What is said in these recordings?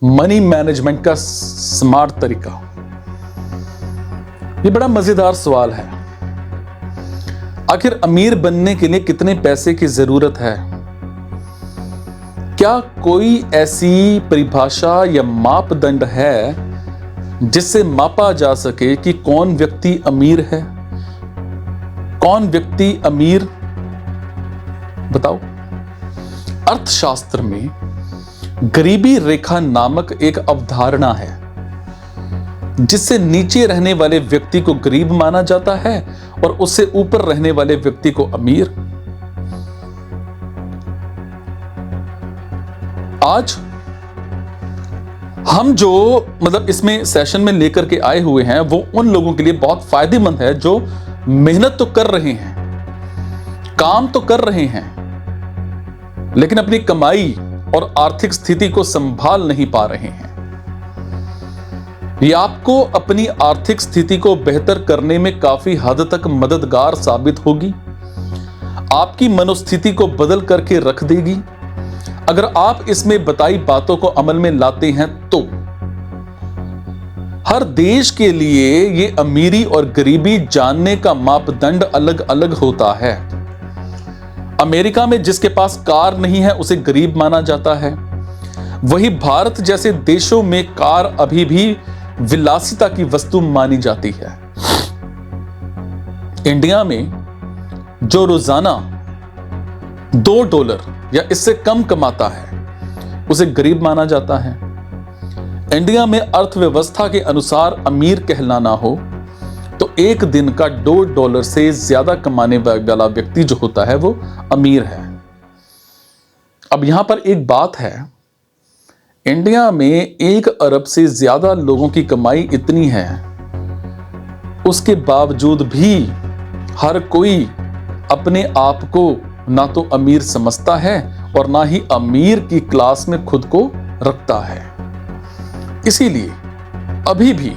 Money management का smart तरीका। ये बड़ा मजेदार सवाल है। आखिर अमीर बनने के लिए कितने पैसे की जरूरत है? क्या कोई ऐसी परिभाषा या मापदंड है जिससे मापा जा सके कि कौन व्यक्ति अमीर है, कौन व्यक्ति अमीर? बताओ। अर्थशास्त्र में गरीबी रेखा नामक एक अवधारणा है जिससे नीचे रहने वाले व्यक्ति को गरीब माना जाता है और उससे ऊपर रहने वाले व्यक्ति को अमीर। आज हम जो इसमें सेशन में लेकर के आए हुए हैं वो उन लोगों के लिए बहुत फायदेमंद है जो मेहनत तो कर रहे हैं, काम तो कर रहे हैं, लेकिन अपनी कमाई और आर्थिक स्थिति को संभाल नहीं पा रहे हैं। यह आपको अपनी आर्थिक स्थिति को बेहतर करने में काफी हद तक मददगार साबित होगी, आपकी मनोस्थिति को बदल करके रख देगी अगर आप इसमें बताई बातों को अमल में लाते हैं तो। हर देश के लिए यह अमीरी और गरीबी जानने का मापदंड अलग अलग होता है। अमेरिका में जिसके पास कार नहीं है उसे गरीब माना जाता है, वही भारत जैसे देशों में कार अभी भी विलासिता की वस्तु मानी जाती है। इंडिया में जो रोजाना $2 या इससे कम कमाता है उसे गरीब माना जाता है। इंडिया में अर्थव्यवस्था के अनुसार अमीर कहलाना हो तो एक दिन का $2 से ज्यादा कमाने वाला व्यक्ति जो होता है वो अमीर है। अब यहां पर एक बात है, इंडिया में 1 अरब से ज्यादा लोगों की कमाई इतनी है, उसके बावजूद भी हर कोई अपने आप को ना तो अमीर समझता है और ना ही अमीर की क्लास में खुद को रखता है। इसीलिए अभी भी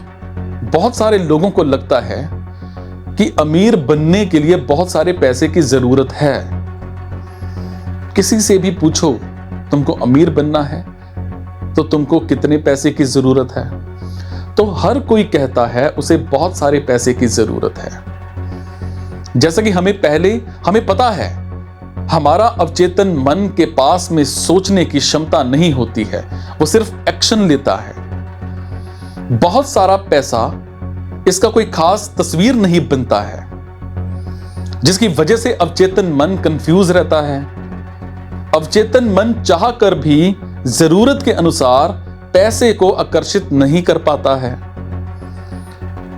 बहुत सारे लोगों को लगता है कि अमीर बनने के लिए बहुत सारे पैसे की जरूरत है। किसी से भी पूछो तुमको अमीर बनना है तो तुमको कितने पैसे की जरूरत है, तो हर कोई कहता है उसे बहुत सारे पैसे की जरूरत है। जैसा कि हमें पता है हमारा अवचेतन मन के पास में सोचने की क्षमता नहीं होती है, वो सिर्फ एक्शन लेता है। बहुत सारा पैसा इसका कोई खास तस्वीर नहीं बनता है, जिसकी वजह से अवचेतन मन कंफ्यूज रहता है। अवचेतन मन चाह कर भी जरूरत के अनुसार पैसे को आकर्षित नहीं कर पाता है।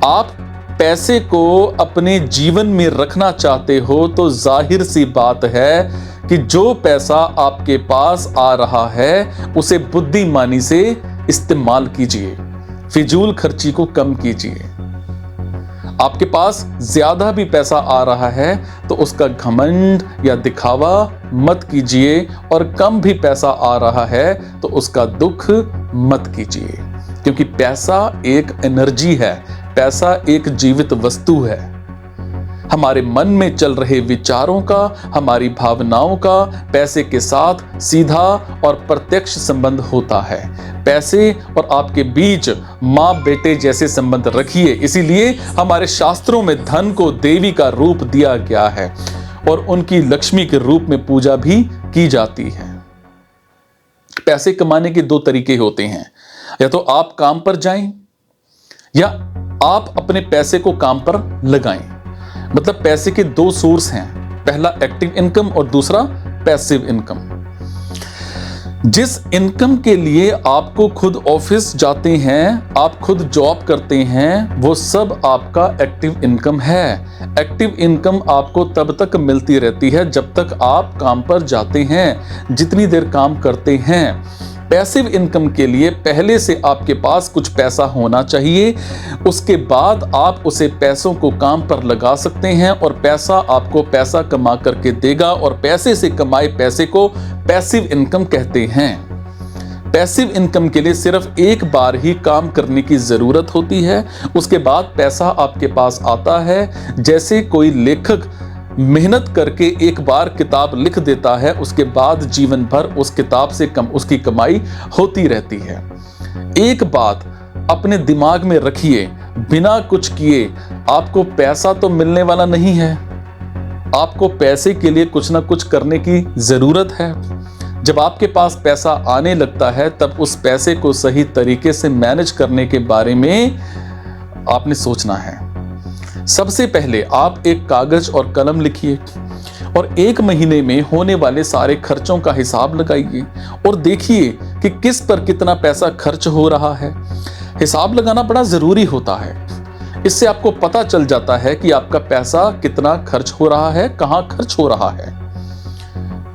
आप पैसे को अपने जीवन में रखना चाहते हो तो जाहिर सी बात है कि जो पैसा आपके पास आ रहा है उसे बुद्धिमानी से इस्तेमाल कीजिए, फिजूल खर्ची को कम कीजिए। आपके पास ज्यादा भी पैसा आ रहा है तो उसका घमंड या दिखावा मत कीजिए, और कम भी पैसा आ रहा है तो उसका दुख मत कीजिए, क्योंकि पैसा एक एनर्जी है, पैसा एक जीवित वस्तु है। हमारे मन में चल रहे विचारों का, हमारी भावनाओं का पैसे के साथ सीधा और प्रत्यक्ष संबंध होता है। पैसे और आपके बीच मां बेटे जैसे संबंध रखिए। इसीलिए हमारे शास्त्रों में धन को देवी का रूप दिया गया है और उनकी लक्ष्मी के रूप में पूजा भी की जाती है। पैसे कमाने के 2 तरीके होते हैं, या तो आप काम पर जाएं या आप अपने पैसे को काम पर लगाएं। मतलब पैसे के 2 सोर्स हैं, पहला एक्टिव इनकम और दूसरा पैसिव इनकम। जिस इनकम के लिए आपको खुद ऑफिस जाते हैं, आप खुद जॉब करते हैं, वो सब आपका एक्टिव इनकम है। एक्टिव इनकम आपको तब तक मिलती रहती है जब तक आप काम पर जाते हैं, जितनी देर काम करते हैं। पैसिव इनकम के लिए पहले से आपके पास कुछ पैसा होना चाहिए, उसके बाद आप उसे पैसों को काम पर लगा सकते हैं और पैसा आपको पैसा कमा करके देगा, और पैसे से कमाए पैसे को पैसिव इनकम कहते हैं। पैसिव इनकम के लिए सिर्फ एक बार ही काम करने की जरूरत होती है, उसके बाद पैसा आपके पास आता है। जैसे कोई लेखक मेहनत करके एक बार किताब लिख देता है, उसके बाद जीवन भर उस किताब से उसकी कमाई होती रहती है। एक बात अपने दिमाग में रखिए, बिना कुछ किए आपको पैसा तो मिलने वाला नहीं है। आपको पैसे के लिए कुछ ना कुछ करने की जरूरत है। जब आपके पास पैसा आने लगता है तब उस पैसे को सही तरीके से मैनेज करने के बारे में आपने सोचना है। सबसे पहले आप एक कागज और कलम लिखिए और 1 महीने में होने वाले सारे खर्चों का हिसाब लगाइए और देखिए कि किस पर कितना पैसा खर्च हो रहा है। हिसाब लगाना बड़ा जरूरी होता है। इससे आपको पता चल जाता है कि आपका पैसा कितना खर्च हो रहा है, कहां खर्च हो रहा है।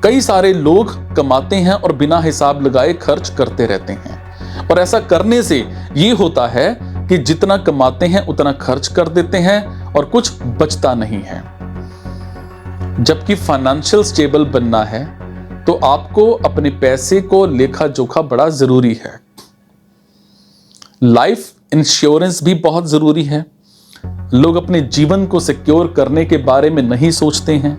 कई सारे लोग कमाते हैं और बिना हिसाब लगाए खर्च करते रहते हैं, और ऐसा करने से ये होता है कि जितना कमाते हैं उतना खर्च कर देते हैं और कुछ बचता नहीं है। जबकि फाइनेंशियल स्टेबल बनना है तो आपको अपने पैसे को लेखा जोखा बड़ा जरूरी है। लाइफ इंश्योरेंस भी बहुत जरूरी है। लोग अपने जीवन को सिक्योर करने के बारे में नहीं सोचते हैं।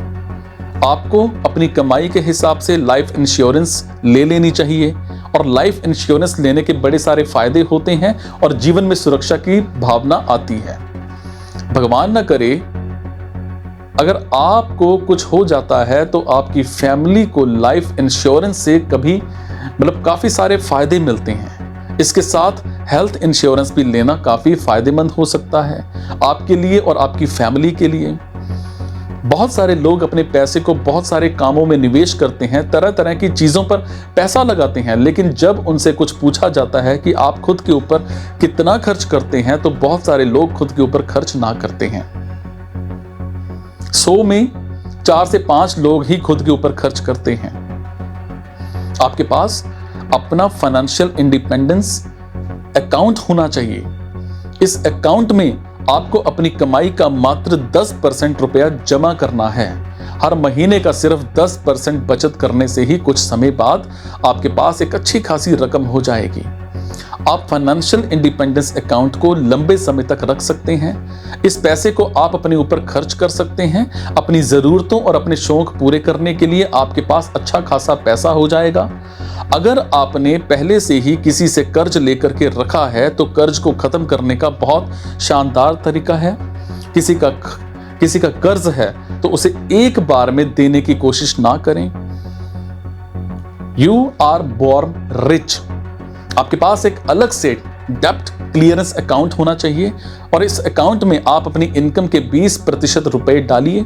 आपको अपनी कमाई के हिसाब से लाइफ इंश्योरेंस ले लेनी चाहिए, और लाइफ इंश्योरेंस लेने के बड़े सारे फायदे होते हैं और जीवन में सुरक्षा की भावना आती है। भगवान न करे अगर आपको कुछ हो जाता है तो आपकी फैमिली को लाइफ इंश्योरेंस से काफी सारे फायदे मिलते हैं। इसके साथ हेल्थ इंश्योरेंस भी लेना काफी फायदेमंद हो सकता है आपके लिए और आपकी फैमिली के लिए। बहुत सारे लोग अपने पैसे को बहुत सारे कामों में निवेश करते हैं, तरह तरह की चीजों पर पैसा लगाते हैं, लेकिन जब उनसे कुछ पूछा जाता है कि आप खुद के ऊपर कितना खर्च करते हैं तो बहुत सारे लोग खुद के ऊपर खर्च ना करते हैं। 100 में 4 से 5 लोग ही खुद के ऊपर खर्च करते हैं। आपके पास अपना फाइनेंशियल इंडिपेंडेंस अकाउंट होना चाहिए। इस अकाउंट में आपको अपनी कमाई का मात्र 10% रुपया जमा करना है। हर महीने का सिर्फ 10% बचत करने से ही कुछ समय बाद आपके पास एक अच्छी खासी रकम हो जाएगी। आप फाइनेंशियल इंडिपेंडेंस अकाउंट को लंबे समय तक रख सकते हैं। इस पैसे को आप अपने ऊपर खर्च कर सकते हैं। अपनी जरूरतों और अपने शौक पूरे करने के लिए आपके पास अच्छा खासा पैसा हो जाएगा। अगर आपने पहले से ही किसी से कर्ज लेकर के रखा है तो कर्ज को खत्म करने का बहुत शानदार तरीका है। किसी का कर्ज है तो उसे एक बार में देने की कोशिश ना करें। You are born rich. आपके पास एक अलग से डेब्ट क्लियरेंस अकाउंट होना चाहिए, और इस अकाउंट में आप अपनी इनकम के 20% रुपए डालिए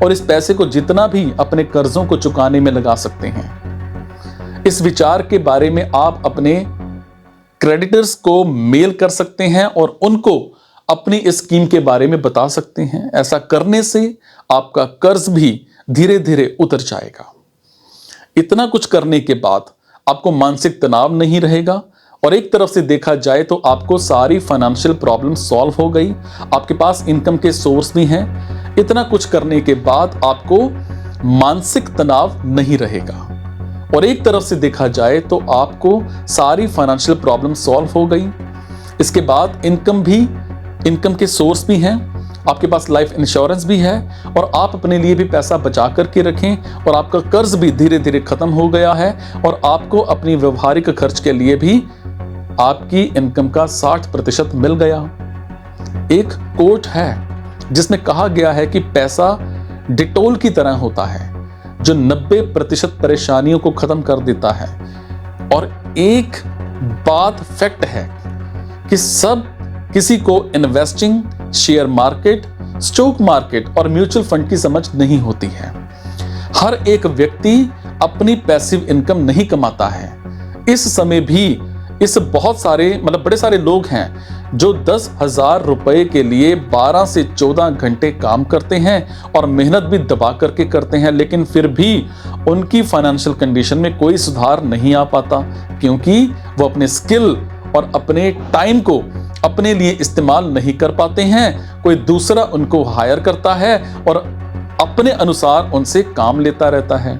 और इस पैसे को जितना भी अपने कर्जों को चुकाने में लगा सकते हैं। इस विचार के बारे में आप अपने क्रेडिटर्स को मेल कर सकते हैं और उनको अपनी इस स्कीम के बारे में बता सकते हैं। ऐसा करने से आपका कर्ज भी धीरे धीरे उतर जाएगा। इतना कुछ करने के बाद आपको मानसिक तनाव नहीं रहेगा, और एक तरफ से देखा जाए तो आपको सारी फाइनेंशियल प्रॉब्लम सॉल्व हो गई। आपके पास इनकम के सोर्स भी हैं। इतना कुछ करने के बाद आपको मानसिक तनाव नहीं रहेगा, और एक तरफ से देखा जाए तो आपको सारी फाइनेंशियल प्रॉब्लम सॉल्व हो गई। इसके बाद इनकम के सोर्स भी हैं, आपके पास लाइफ इंश्योरेंस भी है, और आप अपने लिए भी पैसा बचा करके रखें, और आपका कर्ज भी धीरे धीरे खत्म हो गया है, और आपको अपनी व्यवहारिक खर्च के लिए भी आपकी इनकम का 60% मिल गया। एक कोट है जिसमें कहा गया है कि पैसा डिटोल की तरह होता है जो 90% परेशानियों को खत्म कर देता है। और एक बात फैक्ट है कि किसी को investing, share market, stock market और म्यूचुअल फंड की समझ नहीं होती है। हर एक व्यक्ति अपनी पैसिव इनकम नहीं कमाता है। इस समय भी बहुत सारे बड़े सारे लोग हैं जो 10,000 रुपए के लिए 12 से 14 घंटे काम करते हैं और मेहनत भी दबा करके करते हैं, लेकिन फिर भी उनकी फाइनेंशियल कंडीशन में कोई सुधार नहीं आ पाता, क्योंकि वो अपने स्किल और अपने टाइम को अपने लिए इस्तेमाल नहीं कर पाते हैं। कोई दूसरा उनको हायर करता है और अपने अनुसार उनसे काम लेता रहता है।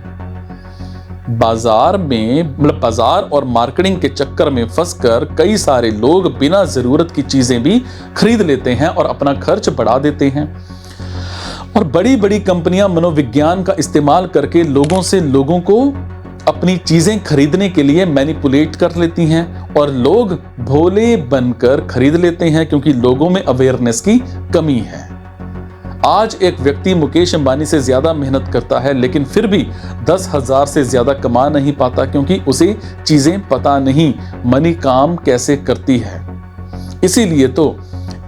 बाजार और मार्केटिंग के चक्कर में फंसकर कई सारे लोग बिना जरूरत की चीजें भी खरीद लेते हैं और अपना खर्च बढ़ा देते हैं। और बड़ी बड़ी कंपनियां मनोविज्ञान का इस्तेमाल करके लोगों से लोगों को अपनी चीजें खरीदने के लिए मैनिपुलेट कर लेती हैं और लोग भोले बनकर खरीद लेते हैं क्योंकि लोगों में अवेयरनेस की कमी है। आज एक व्यक्ति मुकेश अंबानी से ज्यादा मेहनत करता है लेकिन फिर भी 10,000 से ज्यादा कमा नहीं पाता क्योंकि उसे चीजें पता नहीं मनी काम कैसे करती है। इसीलिए तो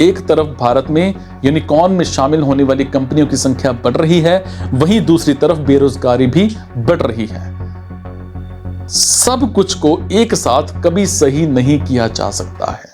एक तरफ भारत में यूनिकॉर्न में शामिल होने वाली कंपनियों की संख्या बढ़ रही है, वहीं दूसरी तरफ बेरोजगारी भी बढ़ रही है। सब कुछ को एक साथ कभी सही नहीं किया जा सकता है।